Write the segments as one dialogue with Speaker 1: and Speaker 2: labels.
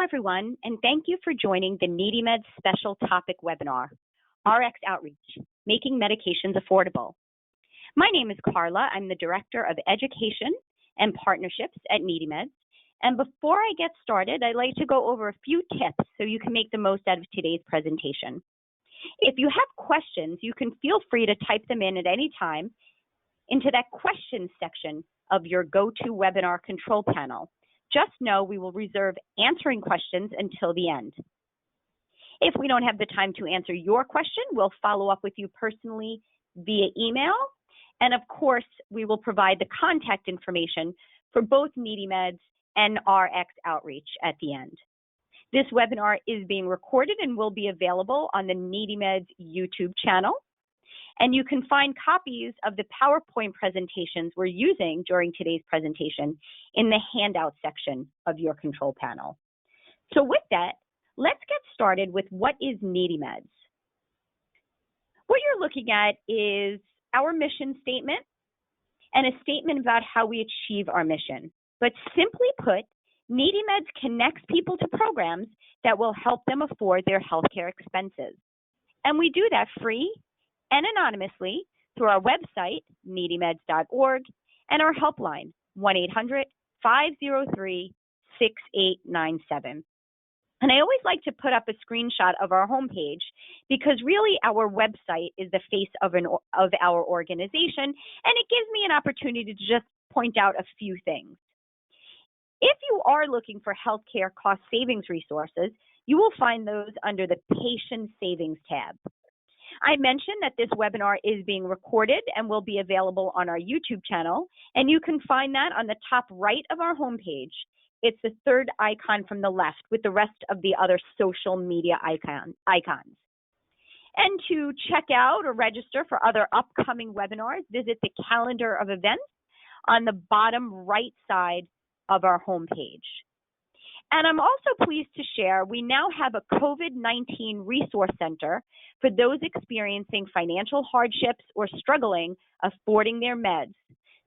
Speaker 1: everyone, and thank you for joining the NeedyMeds special topic webinar, RX Outreach, Making Medications Affordable. My name is Carla. I'm the Director of Education and Partnerships at NeedyMeds. And before I get started, I'd like to go over a few tips so you can make the most out of today's presentation. If you have questions, you can feel free to type them in at any time into that questions section of your GoToWebinar control panel. Just know we will reserve answering questions until the end. If we don't have the time to answer your question, we'll follow up with you personally via email. And of course, we will provide the contact information for both NeedyMeds and RX Outreach at the end. This webinar is being recorded and will be available on the NeedyMeds YouTube channel. And you can find copies of the PowerPoint presentations we're using during today's presentation in the handout section of your control panel. So with that, let's get started with what is NeedyMeds. What you're looking at is our mission statement and a statement about how we achieve our mission. But simply put, NeedyMeds connects people to programs that will help them afford their healthcare expenses. And we do that free and anonymously through our website, needymeds.org, and our helpline, 1-800-503-6897. And I always like to put up a screenshot of our homepage because really our website is the face of our organization, and it gives me an opportunity to just point out a few things. If you are looking for healthcare cost savings resources, you will find those under the Patient Savings tab. I mentioned that this webinar is being recorded and will be available on our YouTube channel, and you can find that on the top right of our homepage. It's the third icon from the left with the rest of the other social media icons. And to check out or register for other upcoming webinars, visit the calendar of events on the bottom right side of our homepage. And I'm also pleased to share we now have a COVID-19 resource center for those experiencing financial hardships or struggling affording their meds.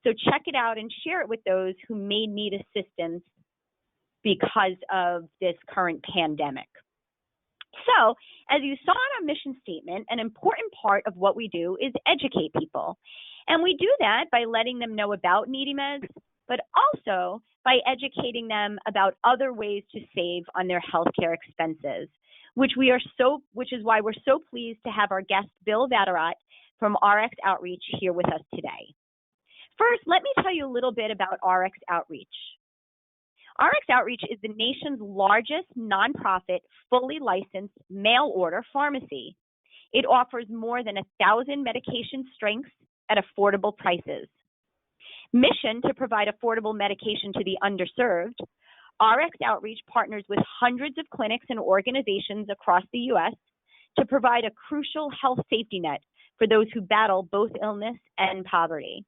Speaker 1: So check it out and share it with those who may need assistance because of this current pandemic. So, as you saw in our mission statement, an important part of what we do is educate people. And we do that by letting them know about NeedyMeds, but also by educating them about other ways to save on their healthcare expenses, which is why we're so pleased to have our guest Bill Vatterott from RX Outreach here with us today. First, let me tell you a little bit about RX Outreach. RX Outreach is the nation's largest nonprofit, fully licensed mail order pharmacy. It offers more than 1,000 medication strengths at affordable prices. Mission to provide affordable medication to the underserved, RX Outreach partners with hundreds of clinics and organizations across the U.S. to provide a crucial health safety net for those who battle both illness and poverty.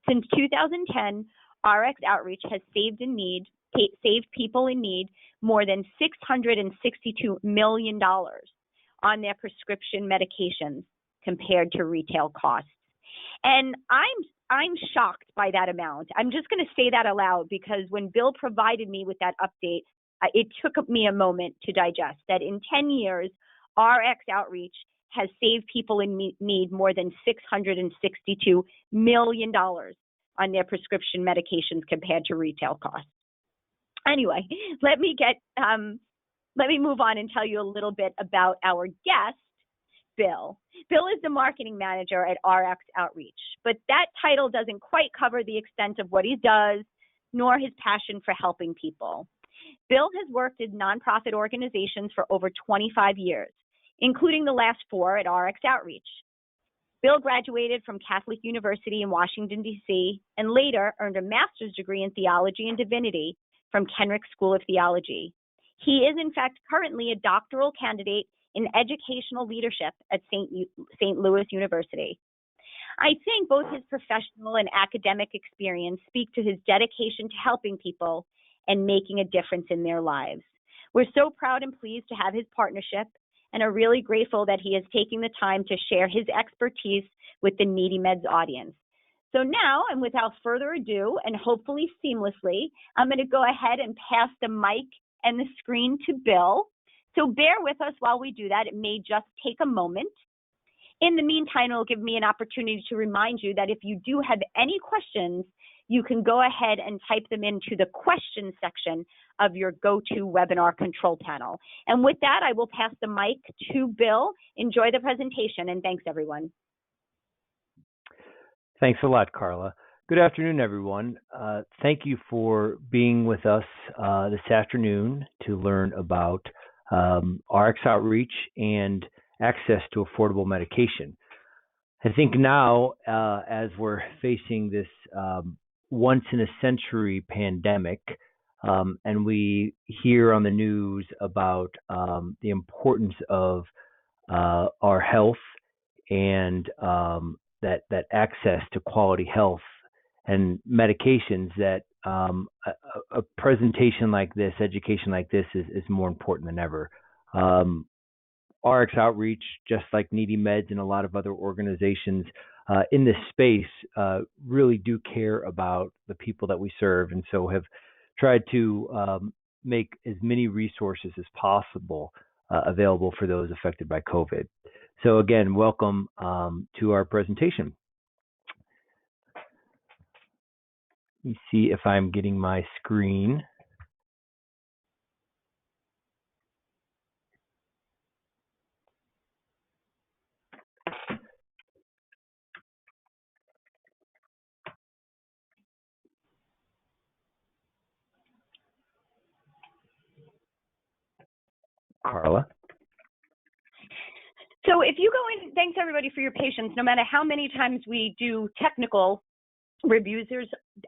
Speaker 1: Since 2010, RX Outreach has saved people in need more than $662 million on their prescription medications compared to retail costs. And I'm shocked by that amount. I'm just going to say that aloud because when Bill provided me with that update, it took me a moment to digest that in 10 years, RX Outreach has saved people in need more than $662 million on their prescription medications compared to retail costs. Anyway, let me move on and tell you a little bit about our guest, Bill. Bill is the marketing manager at RX Outreach, but that title doesn't quite cover the extent of what he does, nor his passion for helping people. Bill has worked in nonprofit organizations for over 25 years, including the last 4 at RX Outreach. Bill graduated from Catholic University in Washington, D.C., and later earned a master's degree in theology and divinity from Kenrick School of Theology. He is, in fact, currently a doctoral candidate in educational leadership at St. Louis University. I think both his professional and academic experience speak to his dedication to helping people and making a difference in their lives. We're so proud and pleased to have his partnership and are really grateful that he is taking the time to share his expertise with the NeedyMeds audience. So now, and without further ado, and hopefully seamlessly, I'm going to go ahead and pass the mic and the screen to Bill. So bear with us while we do that. It may just take a moment. In the meantime, it'll give me an opportunity to remind you that if you do have any questions, you can go ahead and type them into the question section of your GoToWebinar control panel. And with that, I will pass the mic to Bill. Enjoy the presentation, and thanks, everyone.
Speaker 2: Thanks a lot, Carla. Good afternoon, everyone. Thank you for being with us this afternoon to learn about RX outreach and access to affordable medication. I think now, as we're facing this once-in-a-century pandemic, and we hear on the news about the importance of our health and that access to quality health and medications, that a presentation like this, education like this is more important than ever. RX Outreach, just like NeedyMeds and a lot of other organizations in this space, really do care about the people that we serve, and so have tried to make as many resources as possible available for those affected by COVID. So again, welcome to our presentation. Let me see if I'm getting my screen. Carla?
Speaker 1: So if you go in, thanks everybody for your patience. No matter how many times we do technical reviews,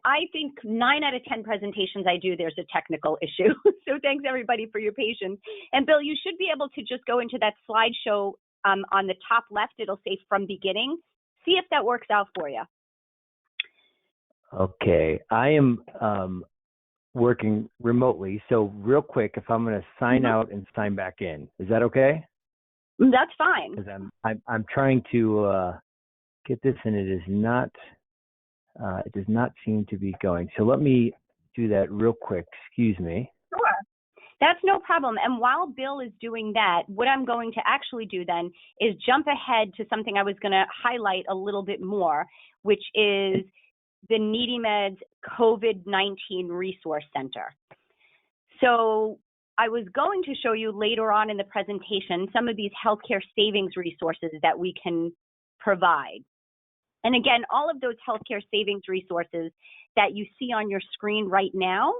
Speaker 1: I think 9 out of 10 presentations I do, there's a technical issue. So thanks everybody for your patience. And Bill, you should be able to just go into that slideshow on the top left. It'll say from beginning. See if that works out for you.
Speaker 2: Okay, I am working remotely. So real quick, if I'm going to sign out and sign back in, is that okay?
Speaker 1: That's fine.
Speaker 2: Because I'm trying to get this, and it is not. It does not seem to be going. So let me do that real quick. Excuse me.
Speaker 1: Sure. That's no problem. And while Bill is doing that, what I'm going to actually do then is jump ahead to something I was going to highlight a little bit more, which is the NeedyMeds COVID-19 Resource Center. So I was going to show you later on in the presentation some of these healthcare savings resources that we can provide. And again, all of those healthcare savings resources that you see on your screen right now,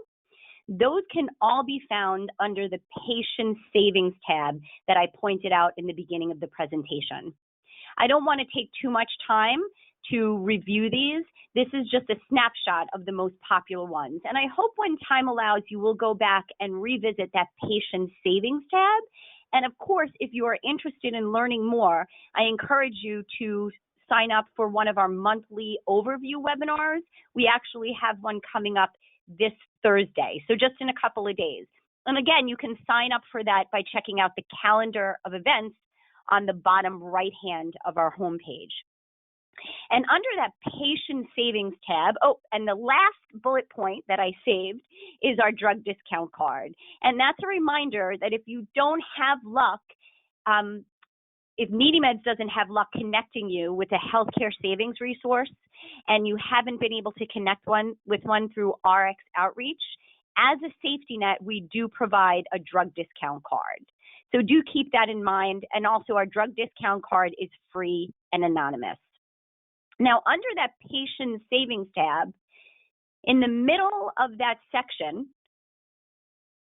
Speaker 1: those can all be found under the Patient Savings tab that I pointed out in the beginning of the presentation. I don't want to take too much time to review these. This is just a snapshot of the most popular ones. And I hope when time allows, you will go back and revisit that Patient Savings tab. And of course, if you are interested in learning more, I encourage you to sign up for one of our monthly overview webinars. We actually have one coming up this Thursday, so just in a couple of days. And again, you can sign up for that by checking out the calendar of events on the bottom right hand of our homepage. And under that Patient Savings tab, oh, and the last bullet point that I saved is our drug discount card. And that's a reminder that if you don't have luck, if NeedyMeds doesn't have luck connecting you with a healthcare savings resource, and you haven't been able to connect with one through RX Outreach, as a safety net, we do provide a drug discount card. So do keep that in mind. And also our drug discount card is free and anonymous. Now, under that Patient Savings tab, in the middle of that section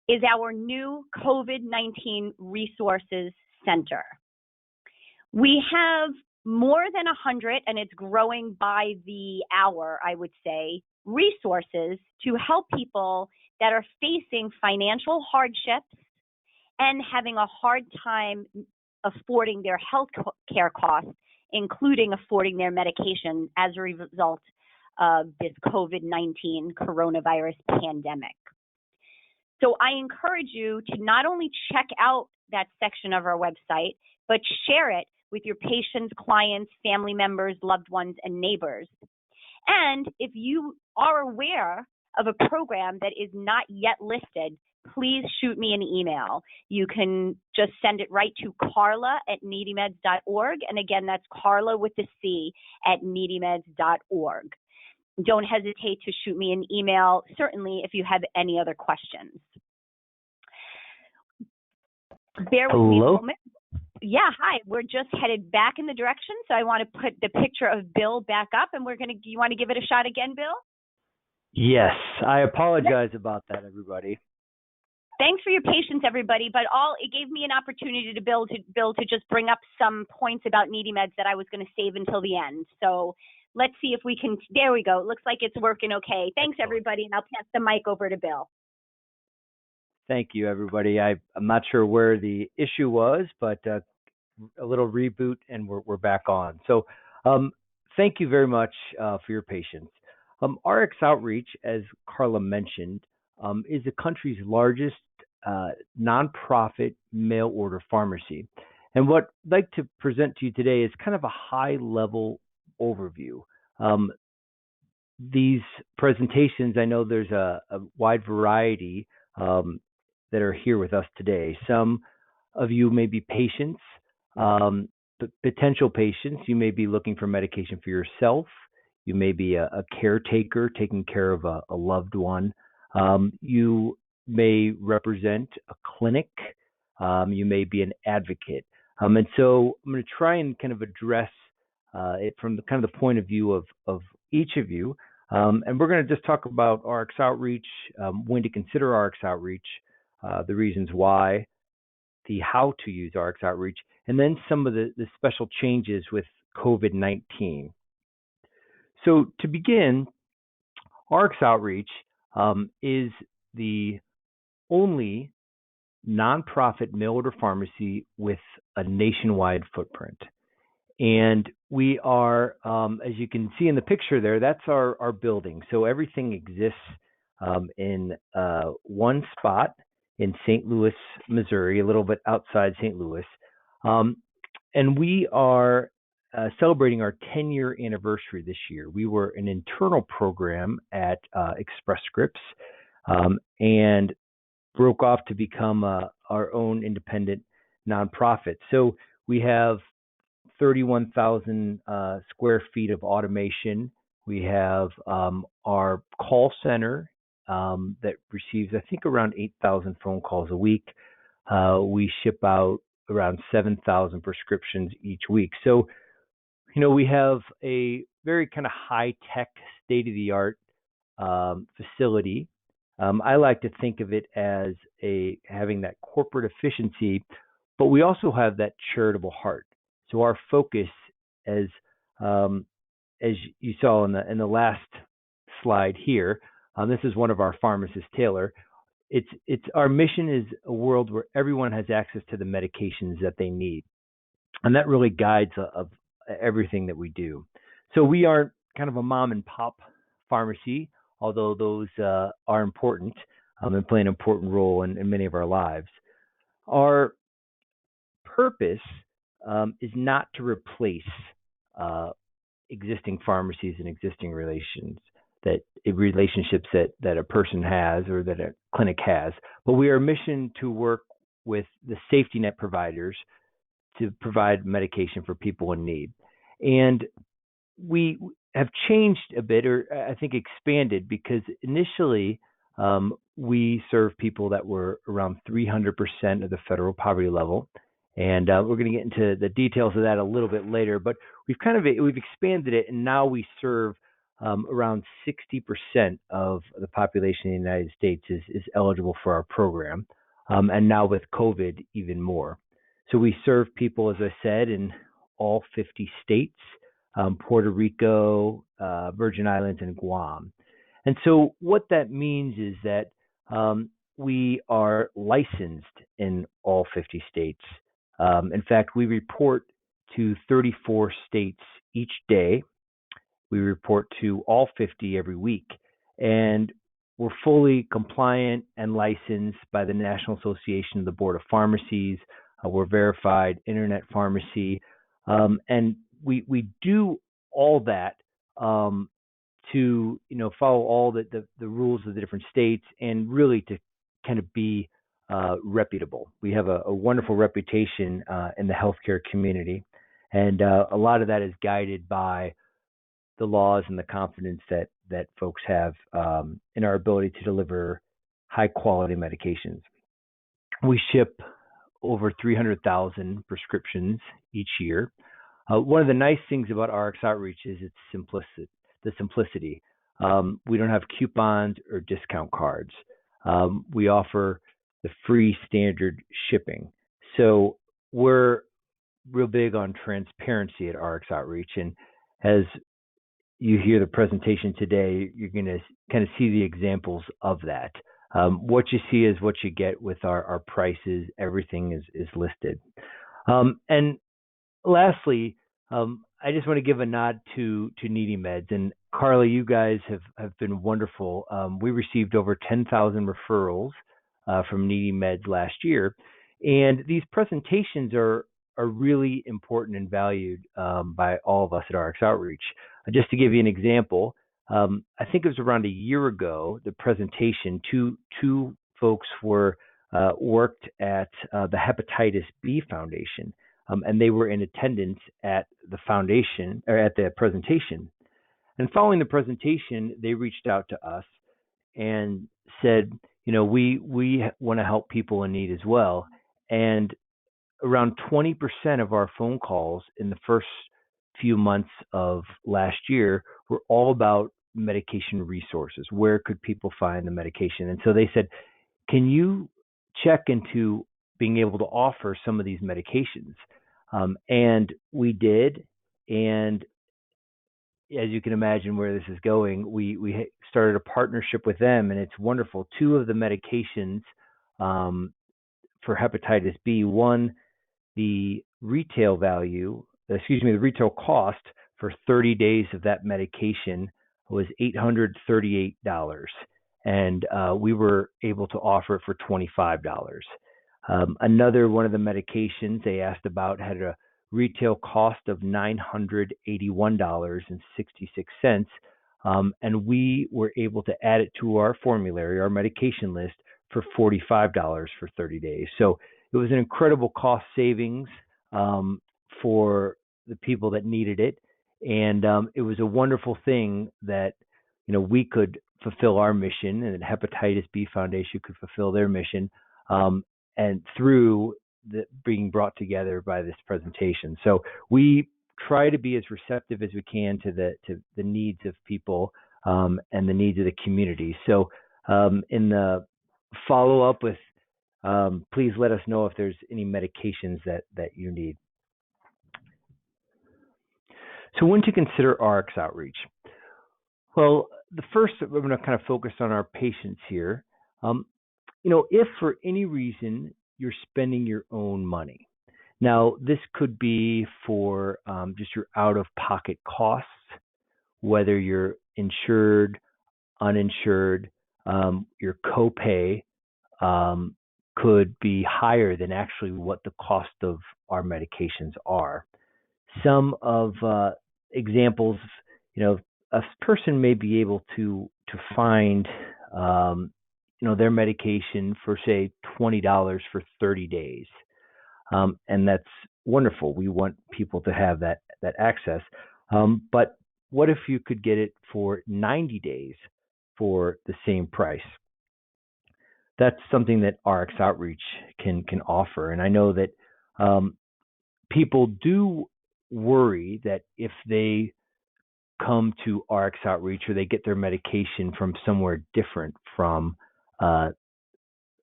Speaker 1: is our new COVID-19 Resources Center. We have more than 100, and it's growing by the hour, I would say, resources to help people that are facing financial hardships and having a hard time affording their health care costs, including affording their medication as a result of this COVID-19 coronavirus pandemic. So I encourage you to not only check out that section of our website, but share it with your patients, clients, family members, loved ones, and neighbors. And if you are aware of a program that is not yet listed, please shoot me an email. You can just send it right to Carla@NeedyMeds.org. And again, that's Carla with the C at NeedyMeds.org. Don't hesitate to shoot me an email, certainly if you have any other questions. Bear with me a moment. Yeah, hi. We're just headed back in the direction, so I want to put the picture of Bill back up, and you want to give it a shot again, Bill?
Speaker 2: Yes, I apologize about that, everybody.
Speaker 1: Thanks for your patience, everybody. But it gave me an opportunity to Bill to just bring up some points about NeedyMeds that I was going to save until the end. So let's see if we can. There we go. It looks like it's working okay. Thanks, everybody, and I'll pass the mic over to Bill.
Speaker 2: Thank you, everybody. I'm not sure where the issue was, but a little reboot, and we're back on. So thank you very much for your patience. RX Outreach, as Carla mentioned, is the country's largest nonprofit mail order pharmacy. And what I'd like to present to you today is kind of a high-level overview. These presentations, I know there's a wide variety that are here with us today. Some of you may be patients, potential patients. You may be looking for medication for yourself. You may be a caretaker taking care of a loved one. You may represent a clinic. You may be an advocate. And so I'm going to try and kind of address it from the kind of the point of view of each of you. And we're going to just talk about RX Outreach, when to consider RX Outreach, the reasons why, the how to use RX Outreach, and then some of the special changes with COVID-19. So to begin, RX Outreach is the only nonprofit mail order pharmacy with a nationwide footprint. And we are, as you can see in the picture there, that's our building. So everything exists in one spot in St. Louis, Missouri, a little bit outside St. Louis. And we are celebrating our 10-year anniversary this year. We were an internal program at Express Scripts and broke off to become our own independent nonprofit. So we have 31,000 square feet of automation. We have our call center that receives, I think, around 8,000 phone calls a week. We ship out around 7,000 prescriptions each week. So, we have a very kind of high-tech, state-of-the-art facility. I like to think of it as having that corporate efficiency, but we also have that charitable heart. So our focus, as you saw in the last slide here, this is one of our pharmacists, Taylor. It's our mission is a world where everyone has access to the medications that they need, and that really guides of everything that we do. So we are kind of a mom and pop pharmacy, although those are important and play an important role in many of our lives. Our purpose is not to replace existing pharmacies and existing relationships that a person has or that a clinic has, but we are mission to work with the safety net providers to provide medication for people in need. And we have changed a bit, or I think expanded, because initially we served people that were around 300% of the federal poverty level. And we're going to get into the details of that a little bit later, but we've expanded it, and now we serve around 60% of the population in the United States is eligible for our program, and now with COVID, even more. So we serve people, as I said, in all 50 states, Puerto Rico, Virgin Islands, and Guam. And so what that means is that we are licensed in all 50 states. In fact, we report to 34 states each day. We report to all 50 every week. And we're fully compliant and licensed by the National Association of the Board of Pharmacies. We're verified internet pharmacy. And we do all that to follow all the rules of the different states, and really to kind of be reputable. We have a wonderful reputation in the healthcare community, and a lot of that is guided by the laws and the confidence that folks have in our ability to deliver high quality medications. We ship over 300,000 prescriptions each year. One of the nice things about RX Outreach is its simplicity. We don't have coupons or discount cards. We offer the free standard shipping. So we're real big on transparency at RX Outreach. And as you hear the presentation today, you're going to kind of see the examples of that. What you see is what you get with our prices. Everything is listed. And lastly, I just want to give a nod to NeedyMeds. And Carla, you guys have been wonderful. We received over 10,000 referrals from NeedyMeds last year. And these presentations are really important and valued by all of us at RX Outreach. Just to give you an example, I think it was around a year ago, the presentation, two folks worked at the Hepatitis B Foundation, and they were in attendance at the foundation or at the presentation. And following the presentation, they reached out to us and said, we want to help people in need as well. And around 20% of our phone calls in the first few months of last year were all about medication resources. Where could people find the medication? And so they said, can you check into being able to offer some of these medications? And we did. And as you can imagine where this is going, we started a partnership with them, and it's wonderful. Two of the medications for hepatitis B, one, the retail cost for 30 days of that medication was $838. And we were able to offer it for $25. Another one of the medications they asked about had a retail cost of $981.66. And we were able to add it to our formulary, our medication list, for $45 for 30 days. So it was an incredible cost savings for the people that needed it. And it was a wonderful thing that, we could fulfill our mission, and the Hepatitis B Foundation could fulfill their mission, and through being brought together by this presentation. So we try to be as receptive as we can to the needs of people and the needs of the community. So in the follow-up with, please let us know if there's any medications that you need. So when to consider RX Outreach? Well, the first, we're going to kind of focus on our patients here. If for any reason you're spending your own money. Now, this could be for just your out-of-pocket costs, whether you're insured, uninsured, your copay could be higher than actually what the cost of our medications are. Some of examples, a person may be able to find, their medication for, say, $20 for 30 days. And that's wonderful. We want people to have that access. But what if you could get it for 90 days for the same price? That's something that RX Outreach can offer. And I know that people do worry that if they come to RX Outreach or they get their medication from somewhere different from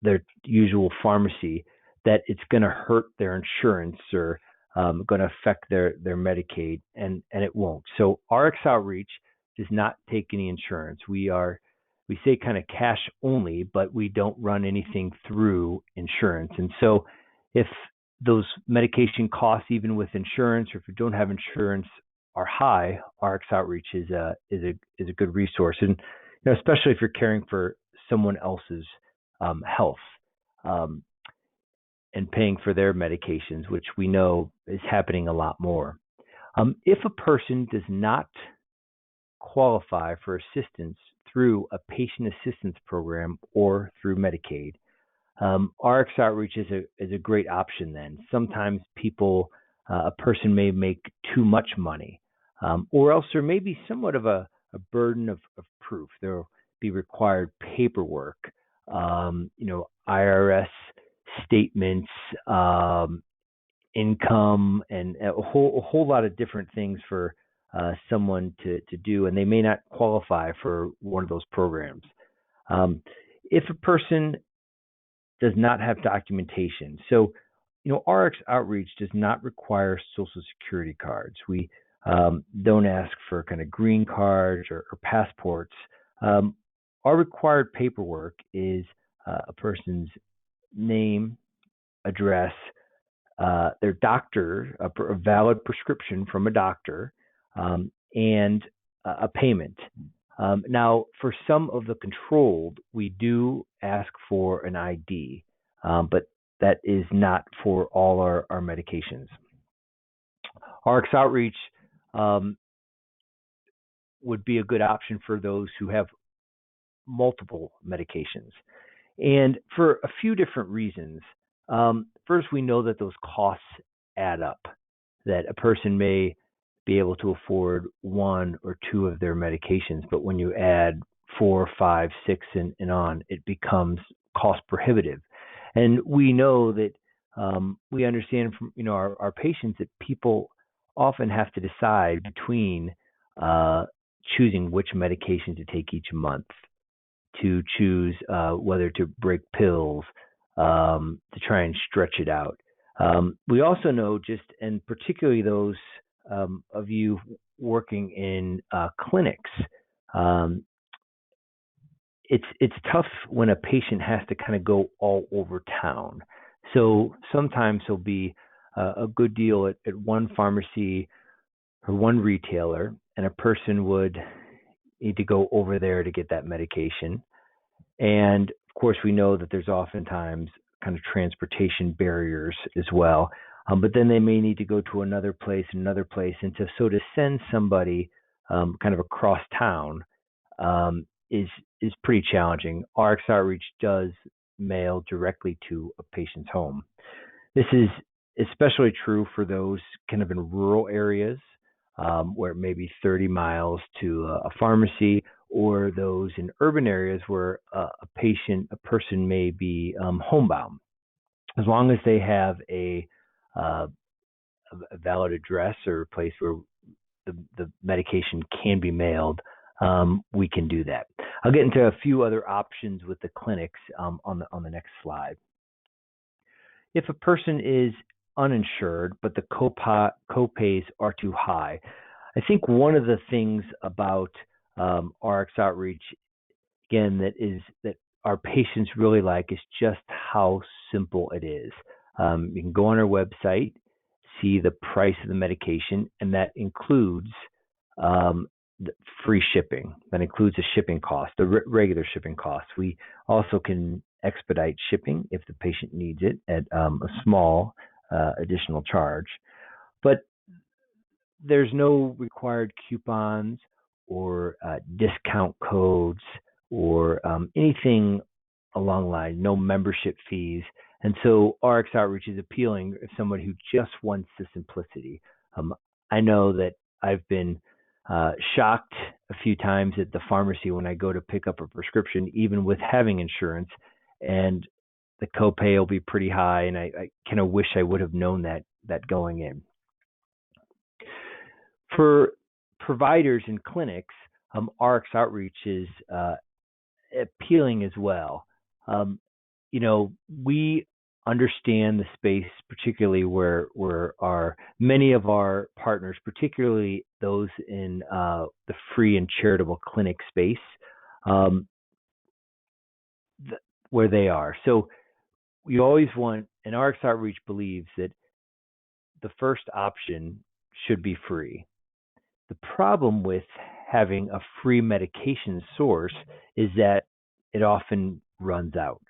Speaker 2: their usual pharmacy, that it's going to hurt their insurance or going to affect their Medicaid, and it won't. So RX Outreach does not take any insurance. We say kind of cash only, but we don't run anything through insurance. And so if those medication costs, even with insurance, or if you don't have insurance, are high, RX Outreach is a good resource, and especially if you're caring for someone else's health and paying for their medications, which we know is happening a lot more. If a person does not qualify for assistance through a patient assistance program or through Medicaid. RX outreach is a great option then. Sometimes a person may make too much money, or else there may be somewhat of a burden of proof. There will be required paperwork, IRS statements, income, and a whole lot of different things for someone to do, and they may not qualify for one of those programs. If a person does not have documentation, so RX outreach does not require Social Security cards. We don't ask for kind of green cards or passports. Our required paperwork is a person's name, address, their doctor, a valid prescription from a doctor, and a payment. Now, for some of the controlled, we do ask for an ID, but that is not for all our medications. RX outreach would be a good option for those who have multiple medications, and for a few different reasons. First, we know that those costs add up, that a person may be able to afford one or two of their medications, but when you add 4, 5, 6, and on, it becomes cost prohibitive. And we know that we understand from our patients that people often have to decide between choosing which medication to take each month, to choose whether to break pills, to try and stretch it out. We also know, and particularly those of you working in clinics, it's tough when a patient has to kind of go all over town. So sometimes there'll be a good deal at one pharmacy or one retailer, and a person would need to go over there to get that medication. And of course, we know that there's oftentimes kind of transportation barriers as well. But then they may need to go to another place, and to send somebody kind of across town is pretty challenging. RX outreach does mail directly to a patient's home. This is especially true for those kind of in rural areas where it may be 30 miles to a pharmacy, or those in urban areas where a person may be homebound. As long as they have a valid address or a place where the medication can be mailed, we can do that. I'll get into a few other options with the clinics on the next slide. If a person is uninsured, but the copays are too high, I think one of the things about RX outreach, again, that our patients really like is just how simple it is. You can go on our website, see the price of the medication, and that includes the free shipping. That includes the shipping cost, the regular shipping cost. We also can expedite shipping if the patient needs it at a small additional charge. But there's no required coupons or discount codes or anything along the line, no membership fees. And so RX outreach is appealing if somebody who just wants the simplicity. I know that I've been shocked a few times at the pharmacy when I go to pick up a prescription, even with having insurance, and the copay will be pretty high, and I kind of wish I would have known that going in. For providers and clinics, RX outreach is appealing as well. We understand the space, particularly where many of our partners, particularly those in the free and charitable clinic space, where they are. So we always want, and RX outreach believes that the first option should be free. The problem with having a free medication source is that it often runs out.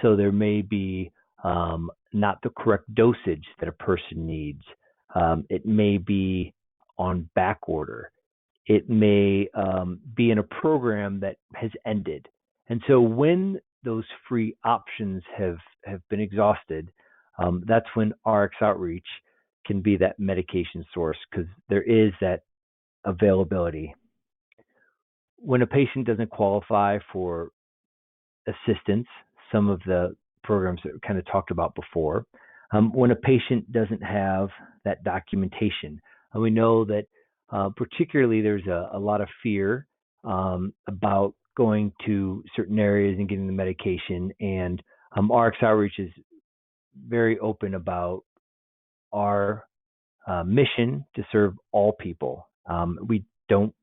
Speaker 2: So there may be not the correct dosage that a person needs. It may be on back order. it may be in a program that has ended. And so when those free options have been exhausted, that's when RX Outreach can be that medication source, because there is that availability. When a patient doesn't qualify for assistance, some of the programs that we kind of talked about before, when a patient doesn't have that documentation, and we know that particularly there's a lot of fear about going to certain areas and getting the medication, and RX Outreach is very open about our mission to serve all people. We don't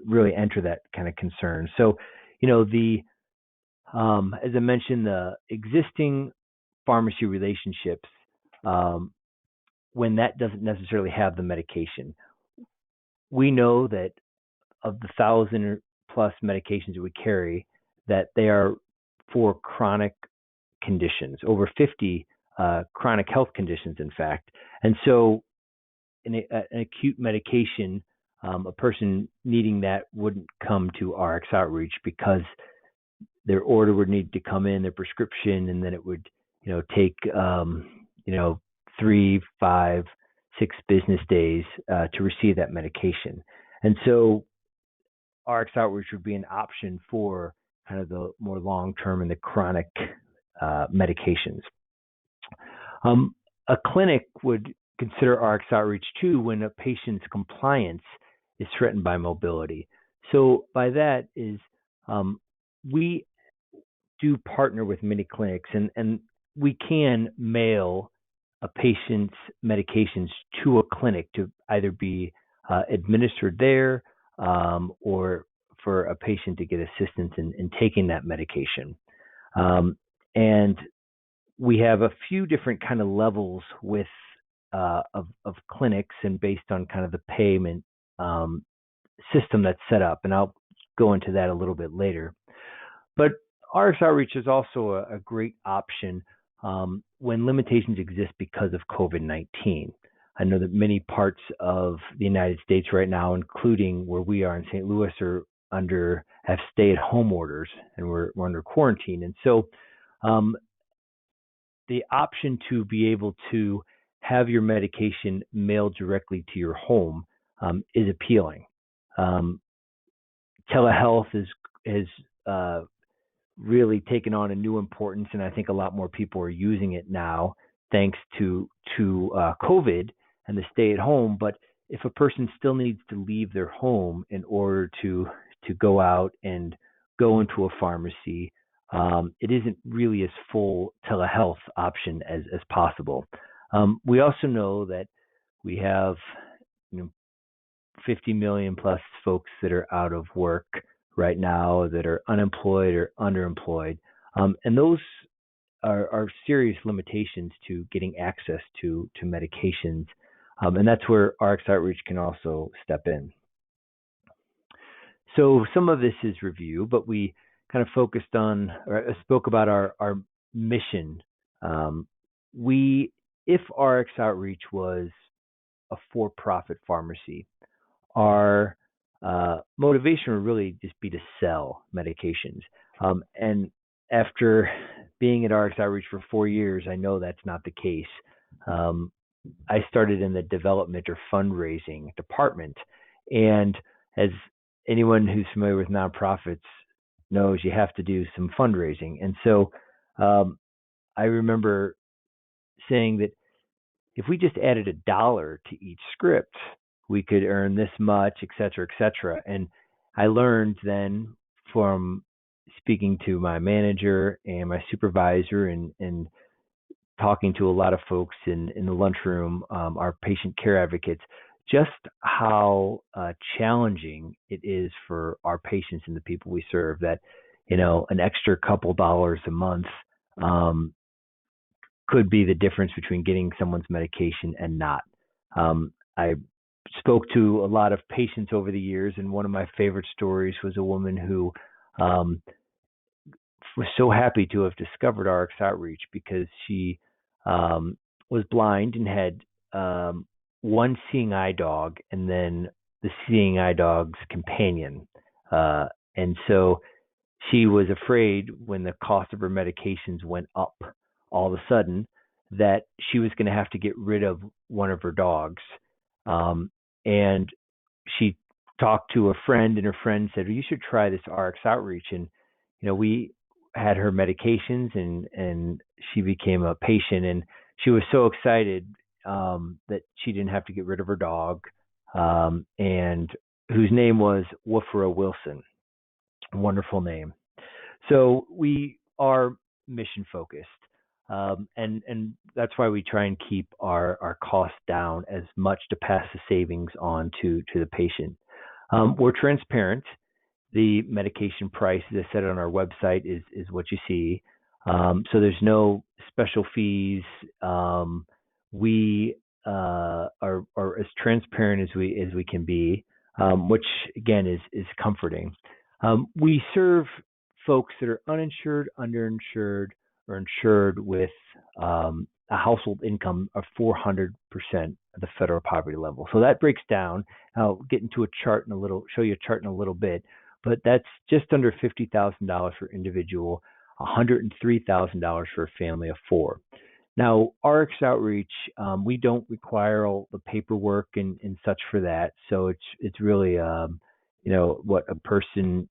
Speaker 2: really enter that kind of concern. So, as I mentioned, the existing pharmacy relationships, when that doesn't necessarily have the medication, we know that of the 1,000 plus medications that we carry, that they are for chronic conditions, over 50 chronic health conditions, in fact. And so an acute medication, a person needing that wouldn't come to RX Outreach, because their order would need to come in, their prescription, and then it would, take, 3, 5, 6 business days to receive that medication. And so RX Outreach would be an option for kind of the more long-term and the chronic medications. A clinic would consider RX Outreach too when a patient's compliance is threatened by mobility. So by that is we do partner with many clinics, and we can mail a patient's medications to a clinic to either be administered there or for a patient to get assistance in taking that medication. And we have a few different kind of levels with of clinics, and based on kind of the payment system that's set up, and I'll go into that a little bit later. But RX Outreach is also a great option when limitations exist because of COVID-19. I know that many parts of the United States right now, including where we are in St. Louis, have stay-at-home orders, and we're under quarantine. And so the option to be able to have your medication mailed directly to your home is appealing. Telehealth has really taken on a new importance, and I think a lot more people are using it now thanks to COVID and the stay at home. But if a person still needs to leave their home in order to go out and go into a pharmacy, it isn't really as full telehealth option as possible. We also know that we have 50 million plus folks that are out of work right now, that are unemployed or underemployed. And those are serious limitations to getting access to medications. And that's where RX Outreach can also step in. So some of this is review, but we kind of focused on, or spoke about our mission. If RX Outreach was a for-profit pharmacy, our motivation would really just be to sell medications. And after being at RX Outreach for 4 years, I know that's not the case. I started in the development or fundraising department. And as anyone who's familiar with nonprofits knows, you have to do some fundraising. And so I remember saying that if we just added $1 to each script, we could earn this much, et cetera, et cetera. And I learned then from speaking to my manager and my supervisor and talking to a lot of folks in the lunchroom, our patient care advocates, just how challenging it is for our patients and the people we serve, that, an extra couple dollars a month could be the difference between getting someone's medication and not. I spoke to a lot of patients over the years, and one of my favorite stories was a woman who was so happy to have discovered RX Outreach because she was blind and had one seeing eye dog, and then the seeing eye dog's companion. And so she was afraid when the cost of her medications went up all of a sudden that she was going to have to get rid of one of her dogs. And she talked to a friend, and her friend said, well, you should try this RX outreach. And, we had her medications, and she became a patient, and she was so excited that she didn't have to get rid of her dog, and whose name was Woofera Wilson. Wonderful name. So we are mission focused, and that's why we try and keep our costs down as much to pass the savings on to the patient. We're transparent. The medication price, as I said on our website, is what you see. So there's no special fees. We are as transparent as we can be, which again is comforting. We serve folks that are uninsured, underinsured, or insured with a household income of 400% of the federal poverty level. So that breaks down. I'll get into a chart show you a chart in a little bit, but that's just under $50,000 for individual, $103,000 for a family of four. Now, RX Outreach, we don't require all the paperwork and such for that. So it's really, what a person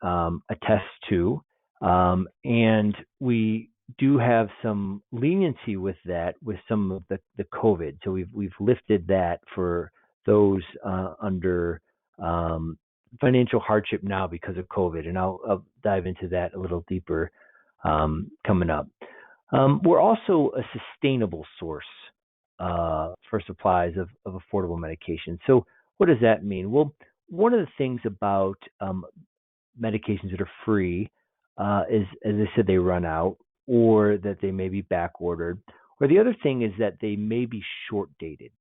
Speaker 2: attests to. And we do have some leniency with that, with some of the COVID. So we've lifted that for those under financial hardship now because of COVID. And I'll dive into that a little deeper coming up. We're also a sustainable source for supplies of affordable medication. So what does that mean? Well, one of the things about medications that are free is, as I said, they run out, or that they may be back ordered, or the other thing is that they may be short dated.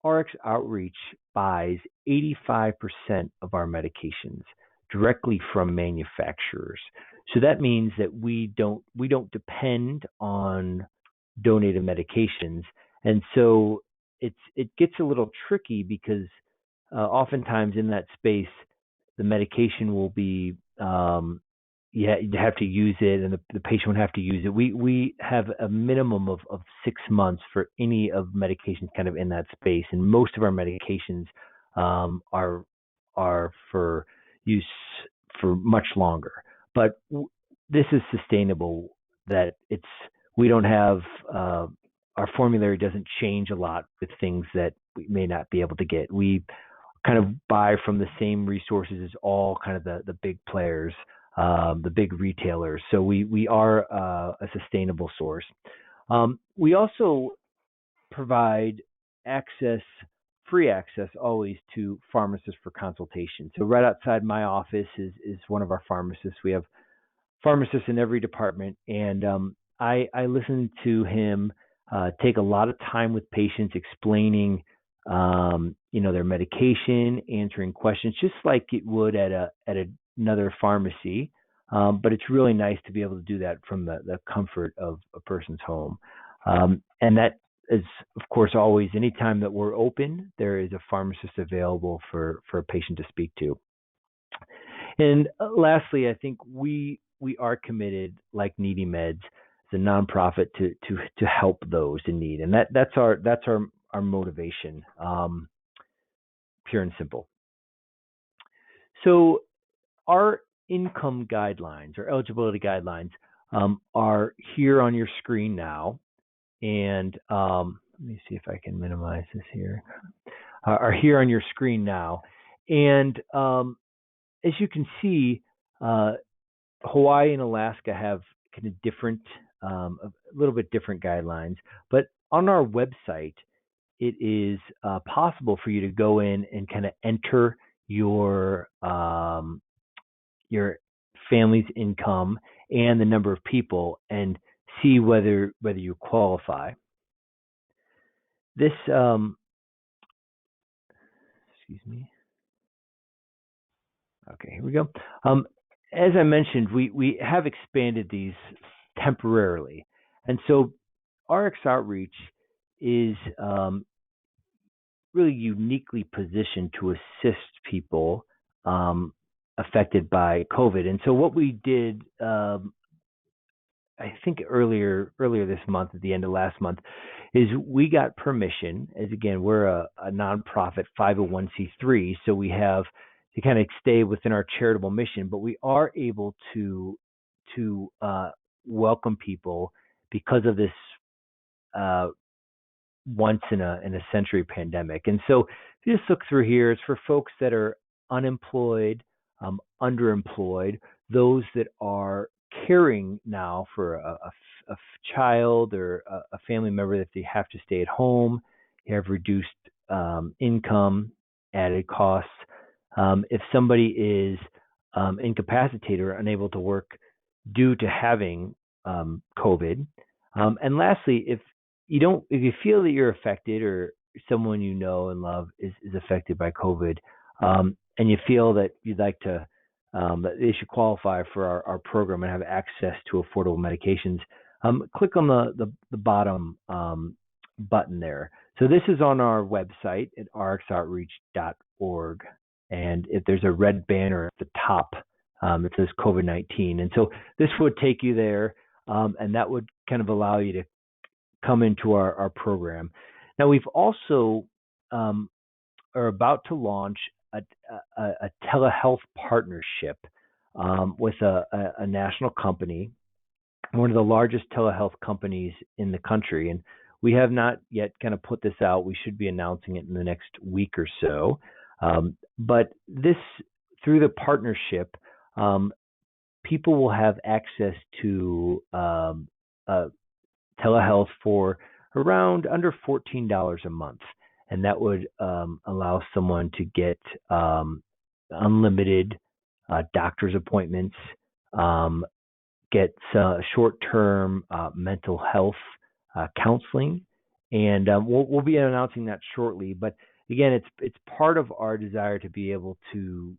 Speaker 2: RX Outreach buys 85% of our medications directly from manufacturers. So that means that we don't depend on donated medications, and so it gets a little tricky because oftentimes in that space the medication will be you'd have to use it, and the patient would have to use it. We have a minimum of 6 months for any of medications kind of in that space, and most of our medications are for use for much longer. But this is sustainable. That we don't have our formulary doesn't change a lot with things that we may not be able to get. We kind of buy from the same resources as all kind of the big players. The big retailers. So we are a sustainable source. We also provide free access always to pharmacists for consultation. So right outside my office is one of our pharmacists. We have pharmacists in every department, and I listen to him take a lot of time with patients, explaining their medication, answering questions, just like it would at another pharmacy, but it's really nice to be able to do that from the comfort of a person's home. And that is, of course, always, anytime that we're open, there is a pharmacist available for a patient to speak to. And lastly, I think we are committed, like NeedyMeds, as a nonprofit, to help those in need, and that's our motivation, pure and simple. So our income guidelines, or eligibility guidelines, are here on your screen now. And let me see if I can minimize this here. Are here on your screen now. And as you can see, Hawaii and Alaska have kind of different, a little bit different guidelines. But on our website, it is possible for you to go in and kind of enter your family's income and the number of people, and see whether you qualify. This excuse me. Okay, here we go. As I mentioned, we have expanded these temporarily, and so RX Outreach is really uniquely positioned to assist people affected by COVID. And so what we did, I think earlier this month, at the end of last month, is we got permission. As again, we're a nonprofit 501c3, so we have to kind of stay within our charitable mission, but we are able to welcome people because of this once in a century pandemic. And so if you just look through here, it's for folks that are unemployed, underemployed, those that are caring now for a child or a family member that they have to stay at home, have reduced income, added costs. If somebody is incapacitated or unable to work due to having COVID. And lastly, if you feel that you're affected or someone you know and love is affected by COVID, and you feel that you'd like to, that they should qualify for our program and have access to affordable medications, click on the bottom button there. So this is on our website at rxoutreach.org, and if there's a red banner at the top, it says COVID-19. And so this would take you there, and that would kind of allow you to come into our program. Now, we've also are about to launch a telehealth partnership with a national company, one of the largest telehealth companies in the country. And we have not yet kind of put this out. We should be announcing it in the next week or so. But this, through the partnership, people will have access to telehealth for around under $14 a month. And that would allow someone to get unlimited doctor's appointments, get short-term mental health counseling, and we'll be announcing that shortly. But again, it's part of our desire to be able to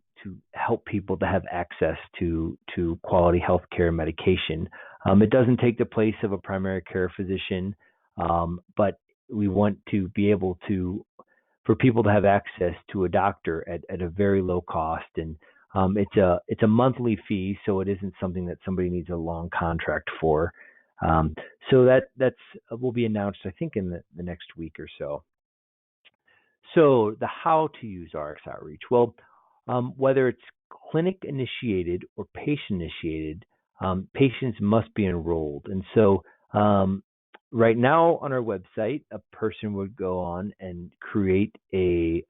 Speaker 2: help people to have access to quality health care medication. It doesn't take the place of a primary care physician, but we want to be able for people to have access to a doctor at a very low cost. And it's a monthly fee, so it isn't something that somebody needs a long contract for. So that's will be announced, I think, in the next week or so. So the how to use RX Outreach. Well, whether it's clinic initiated or patient initiated, patients must be enrolled. And so right now on our website, a person would go on and create a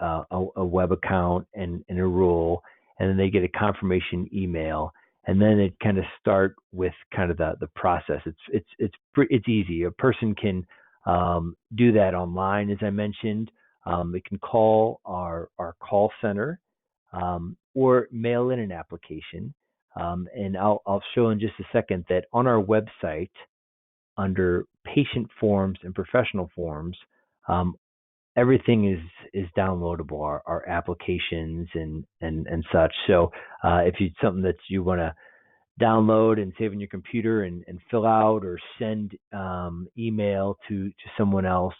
Speaker 2: web account and enroll, and then they get a confirmation email, and then it kind of start with kind of the process. It's easy. A person can do that online, as I mentioned. They can call our call center or mail in an application. And I'll show in just a second that on our website, under patient forms and professional forms, everything is downloadable, our applications and such. So if it's something that you want to download and save on your computer and fill out or send email to someone else,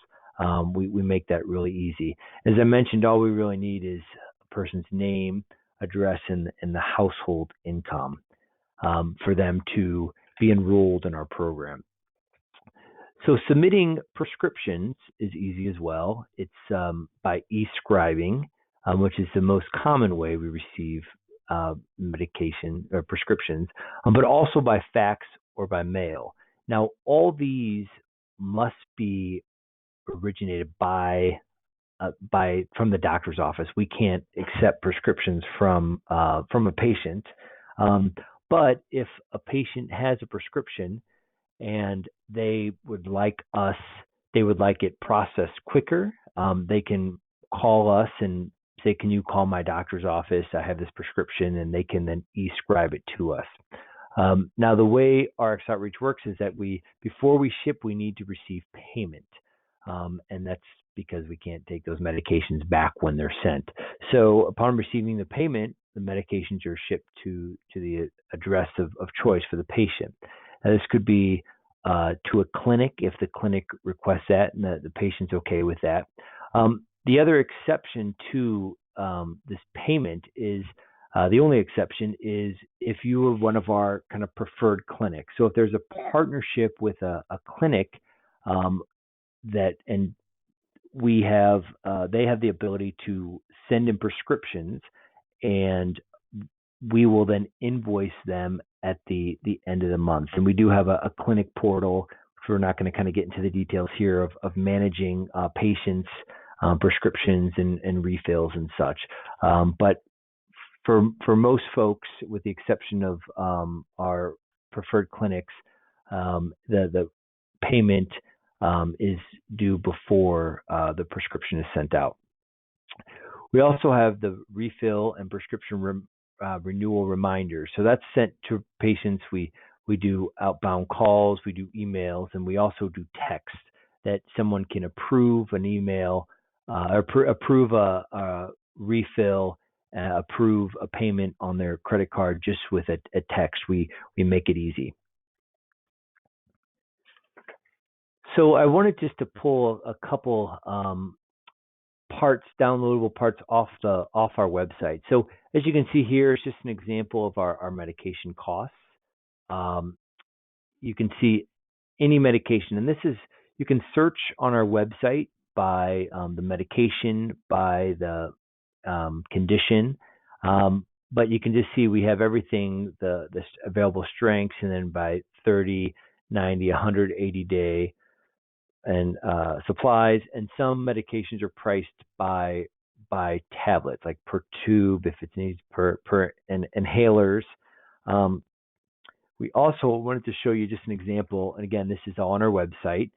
Speaker 2: we make that really easy. As I mentioned, all we really need is a person's name, address, and the household income for them to be enrolled in our program. So submitting prescriptions is easy as well. It's by e-scribing, which is the most common way we receive medication or prescriptions, but also by fax or by mail. Now, all these must be originated from the doctor's office. We can't accept prescriptions from a patient. But if a patient has a prescription and they would like it processed quicker, they can call us and say, "Can you call my doctor's office? I have this prescription," and they can then e-scribe it to us. Now, the way RX Outreach works is that before we ship, we need to receive payment. And that's because we can't take those medications back when they're sent. So upon receiving the payment, the medications are shipped to the address of choice for the patient. Now, this could be to a clinic if the clinic requests that and the patient's okay with that. The other exception to this payment is the only exception is if you are one of our kind of preferred clinics. So if there's a partnership with a clinic that and we have they have the ability to send in prescriptions, and we will then invoice them at the end of the month. And we do have a clinic portal, which we're not going to kind of get into the details here of managing patients, prescriptions and refills and such. But for most folks, with the exception of our preferred clinics, the payment is due before the prescription is sent out. We also have the refill and prescription renewal reminders. So that's sent to patients. We do outbound calls, we do emails, and we also do text that someone can approve an email, approve a refill, approve a payment on their credit card just with a text. We make it easy. So I wanted just to pull a couple parts, downloadable parts off our website. So as you can see here, it's just an example of our medication costs. You can see any medication, and this is, you can search on our website by the medication, by the condition, but you can just see we have everything, the available strengths, and then by 30, 90, 180 day and supplies, and some medications are priced by tablets, like per tube, if it's needs, per and inhalers. We also wanted to show you just an example, and again, this is all on our website,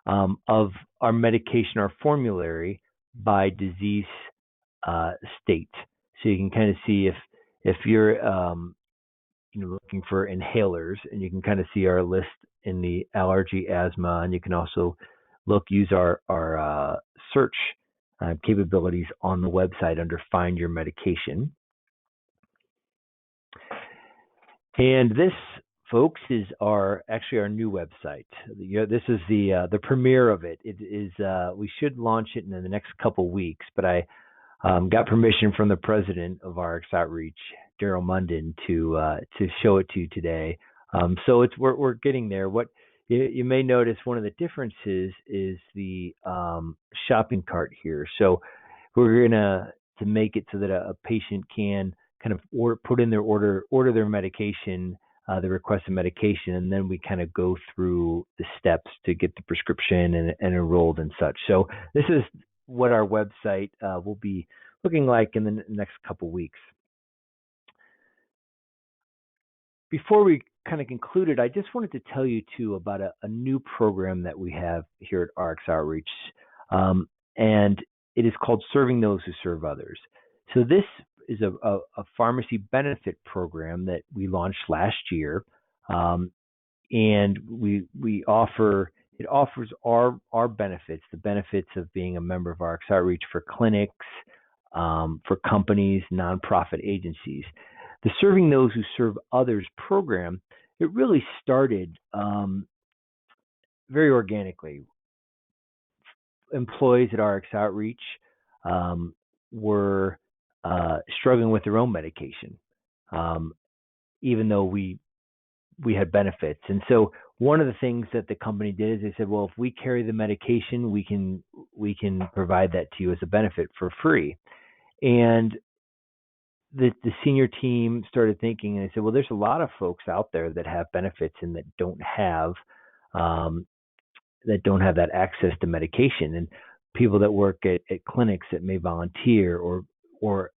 Speaker 2: of our medication, our formulary by disease state. So you can kind of see if you're looking for inhalers, and you can kind of see our list in the allergy, asthma, and you can also use our search capabilities on the website under Find Your Medication. And this, folks, is actually our new website. This is the premiere of it. It is we should launch it in the next couple weeks, but I got permission from the president of RX Outreach, Daryl Munden, to show it to you today. So we're getting there. What you may notice, one of the differences is the shopping cart here. So we're gonna to make it so that a patient can kind of put in their order their medication, the requested medication, and then we kind of go through the steps to get the prescription and enrolled and such. So this is what our website will be looking like in the next couple weeks. Before we kind of concluded, I just wanted to tell you too about a new program that we have here at RX Outreach, and it is called Serving Those Who Serve Others. So this is a pharmacy benefit program that we launched last year, and it offers our benefits, the benefits of being a member of RX Outreach for clinics, for companies, nonprofit agencies. The Serving Those Who Serve Others program, it really started very organically. Employees at RX Outreach were struggling with their own medication, even though we had benefits. And so one of the things that the company did is they said, well, if we carry the medication, we can provide that to you as a benefit for free. And the senior team started thinking, and they said, well, there's a lot of folks out there that have benefits and that don't have that access to medication, and people that work at clinics that may volunteer, or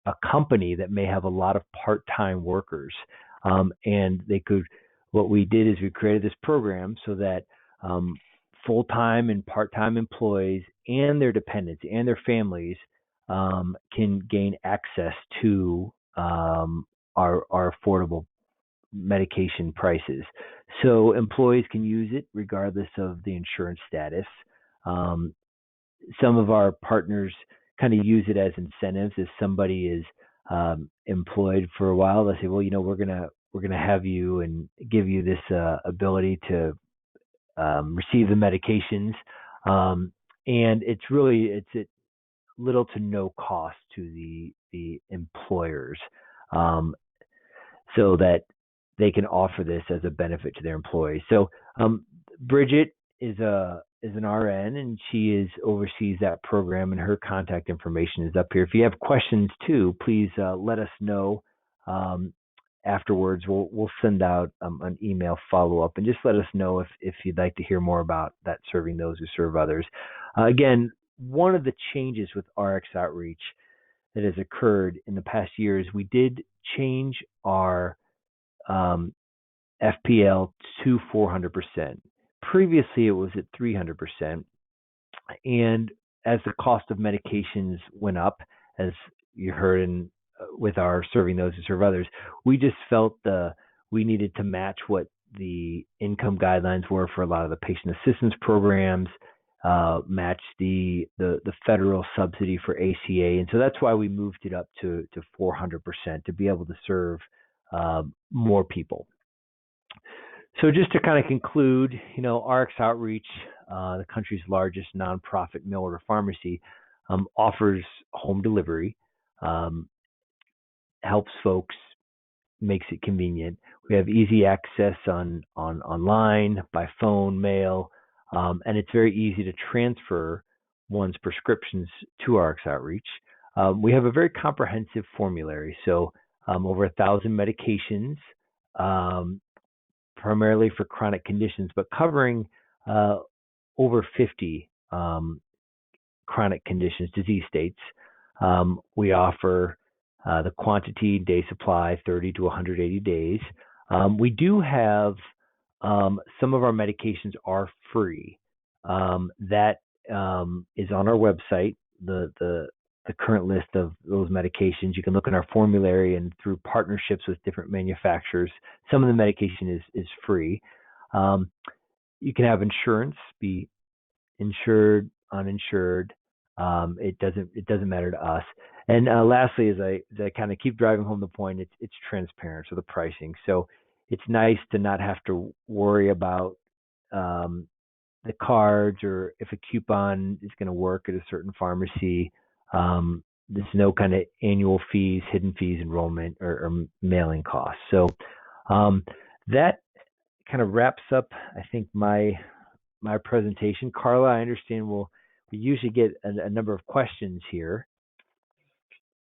Speaker 2: a company that may have a lot of part-time workers. And what we did is we created this program so that full-time and part-time employees and their dependents and their families can gain access to our affordable medication prices. So employees can use it regardless of the insurance status. Some of our partners kind of use it as incentives. If somebody is employed for a while, they say, well, we're gonna have you and give you this ability to receive the medications. And it's little to no cost to the employers, so that they can offer this as a benefit to their employees. So Bridget is an RN, and she oversees that program, and her contact information is up here. If you have questions too, please let us know. Afterwards, we'll send out an email follow-up, and just let us know if you'd like to hear more about that, serving those who serve others. Again, one of the changes with RX Outreach that has occurred in the past year is we did change our FPL to 400%. Previously, it was at 300%. And as the cost of medications went up, as you heard with our serving those who serve others, we just felt we needed to match what the income guidelines were for a lot of the patient assistance programs, match the federal subsidy for ACA. And so that's why we moved it up to 400% to be able to serve more people. So just to kind of conclude, RX Outreach, the country's largest nonprofit mail order pharmacy, offers home delivery, helps folks, makes it convenient. We have easy access online, by phone, mail, and it's very easy to transfer one's prescriptions to RX Outreach. We have a very comprehensive formulary, so over 1,000 medications, primarily for chronic conditions, but covering over 50 chronic conditions, disease states. We offer the quantity, day supply, 30 to 180 days. We do have some of our medications are free. That is on our website, the current list of those medications. You can look in our formulary, and through partnerships with different manufacturers, some of the medication is free. You can have insurance, be insured, uninsured. It doesn't matter to us. And lastly, as I kind of keep driving home the point, it's transparent, so the pricing. So it's nice to not have to worry about the cards or if a coupon is going to work at a certain pharmacy. There's no kind of annual fees, hidden fees, enrollment, or mailing costs. So that kind of wraps up, I think, my presentation. Carla, I understand we usually get a number of questions here.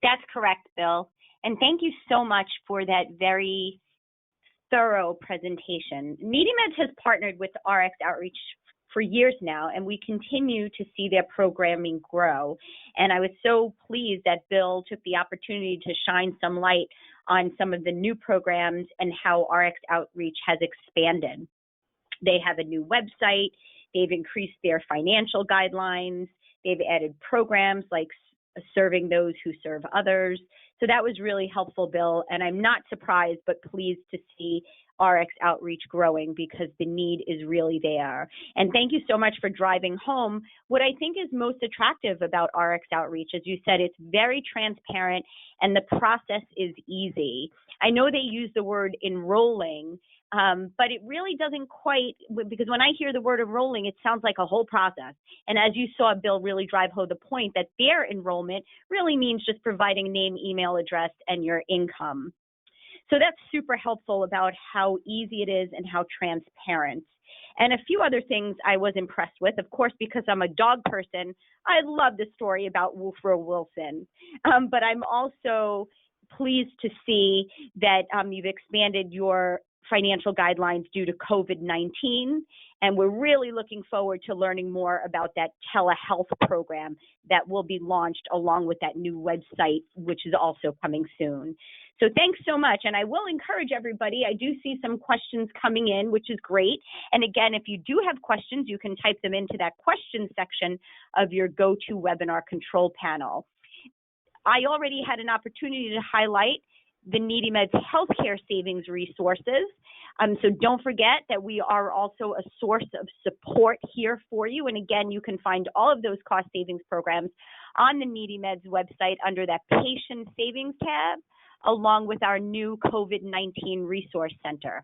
Speaker 1: That's correct, Bill. And thank you so much for that very thorough presentation. NeedyMeds has partnered with RX Outreach for years now, and we continue to see their programming grow. And I was so pleased that Bill took the opportunity to shine some light on some of the new programs and how RX Outreach has expanded. They have a new website, they've increased their financial guidelines, they've added programs like serving those who serve others. So that was really helpful, Bill. And I'm not surprised, but pleased to see RX Outreach growing because the need is really there. And thank you so much for driving home what I think is most attractive about RX Outreach. As you said, it's very transparent and the process is easy. I know they use the word enrolling, but it really doesn't quite, because when I hear the word enrolling, it sounds like a whole process. And as you saw Bill really drive home the point that their enrollment really means just providing name, email address, and your income. So that's super helpful about how easy it is and how transparent. And a few other things I was impressed with, of course, because I'm a dog person, I love the story about Woofro Wilson. But I'm also pleased to see that you've expanded your financial guidelines due to COVID-19. And we're really looking forward to learning more about that telehealth program that will be launched along with that new website, which is also coming soon. So thanks so much. And I will encourage everybody, I do see some questions coming in, which is great. And again, if you do have questions, you can type them into that question section of your GoToWebinar control panel. I already had an opportunity to highlight the NeedyMeds Healthcare Savings Resources. So don't forget that we are also a source of support here for you. And again, you can find all of those cost savings programs on the NeedyMeds website under that Patient Savings tab, along with our new COVID-19 Resource Center.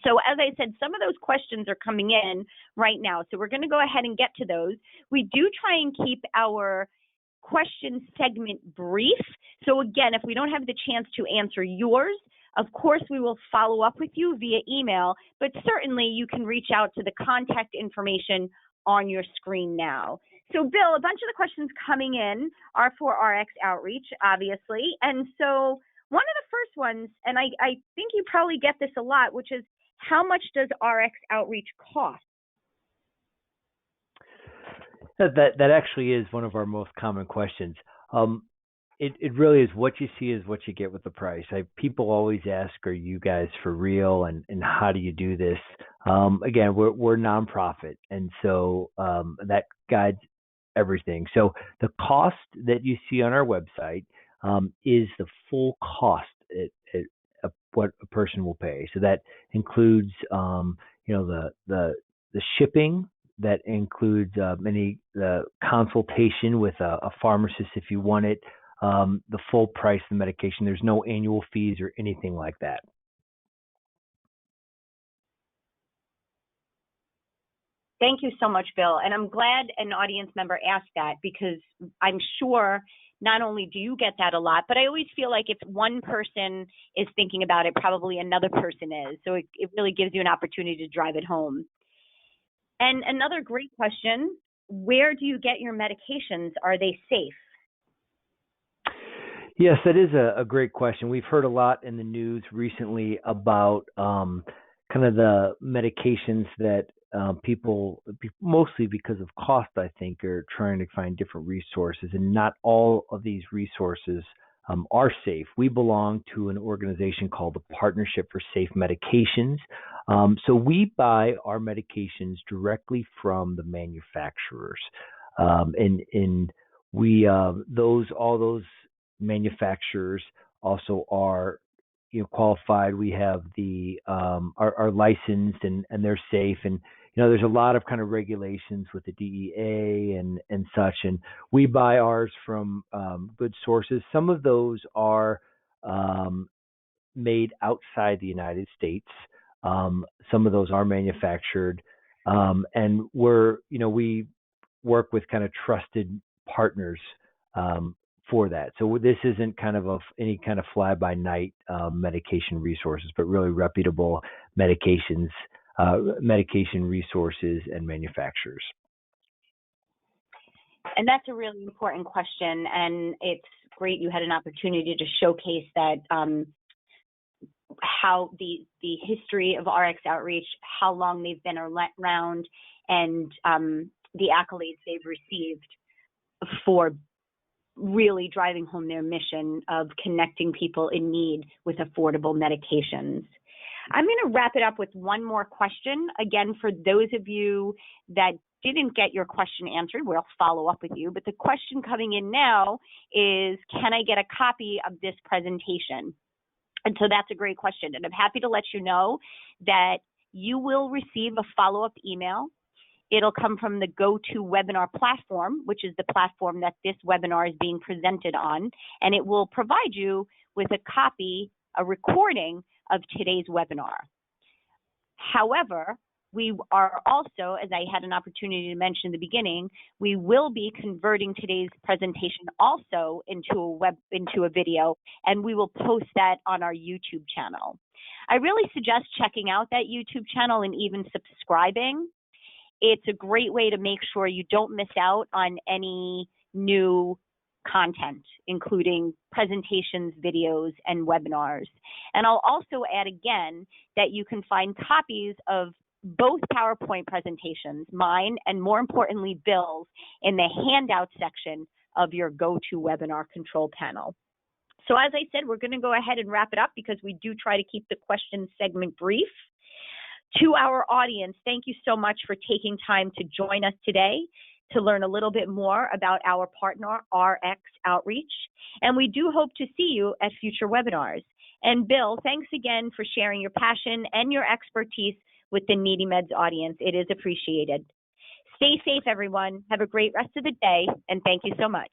Speaker 1: So as I said, some of those questions are coming in right now. So we're going to go ahead and get to those. We do try and keep our question segment brief. So again, if we don't have the chance to answer yours, of course, we will follow up with you via email, but certainly you can reach out to the contact information on your screen now. So Bill, a bunch of the questions coming in are for RX Outreach, obviously. And so one of the first ones, and I think you probably get this a lot, which is how much does RX Outreach cost?
Speaker 2: That actually is one of our most common questions. It really is what you see is what you get with the price. People always ask, are you guys for real? And how do you do this? Again, we're nonprofit. And so that guides everything. So the cost that you see on our website is the full cost at what a person will pay. So that includes, the shipping. That includes the consultation with a pharmacist if you want it, the full price of the medication. There's no annual fees or anything like that.
Speaker 1: Thank you so much, Bill. And I'm glad an audience member asked that, because I'm sure not only do you get that a lot, but I always feel like if one person is thinking about it, probably another person is. So it really gives you an opportunity to drive it home. And another great question, where do you get your medications? Are they safe?
Speaker 2: Yes, that is a great question. We've heard a lot in the news recently about kind of the medications that people, mostly because of cost, I think, are trying to find different resources, and not all of these resources are safe. We belong to an organization called the Partnership for Safe Medications. So we buy our medications directly from the manufacturers, and we all those manufacturers also are qualified. We have the are licensed and they're safe, and there's a lot of kind of regulations with the DEA and such, and we buy ours from good sources. Some of those are made outside the United States. Some of those are manufactured, and we work with kind of trusted partners for that. So this isn't kind of any kind of fly-by-night medication resources, but really reputable medication resources and manufacturers.
Speaker 1: And that's a really important question, and it's great you had an opportunity to showcase that, how the history of RX Outreach, how long they've been around, and the accolades they've received for really driving home their mission of connecting people in need with affordable medications. I'm going to wrap it up with one more question. Again, for those of you that didn't get your question answered, we'll follow up with you. But the question coming in now is, can I get a copy of this presentation? And so that's a great question. And I'm happy to let you know that you will receive a follow-up email. It'll come from the GoToWebinar platform, which is the platform that this webinar is being presented on. And it will provide you with a copy, a recording of today's webinar. However, we are also, as I had an opportunity to mention in the beginning, we will be converting today's presentation also into a video, and we will post that on our YouTube channel. I really suggest checking out that YouTube channel and even subscribing. It's a great way to make sure you don't miss out on any new content, including presentations, videos, and webinars. And I'll also add again that you can find copies of both PowerPoint presentations, mine and more importantly Bill's, in the handout section of your GoToWebinar control panel. So as I said, we're going to go ahead and wrap it up because we do try to keep the question segment brief. To our audience, thank you so much for taking time to join us today to learn a little bit more about our partner, RX Outreach. And we do hope to see you at future webinars. And Bill, thanks again for sharing your passion and your expertise with the NeedyMeds audience. It is appreciated. Stay safe, everyone. Have a great rest of the day, and thank you so much.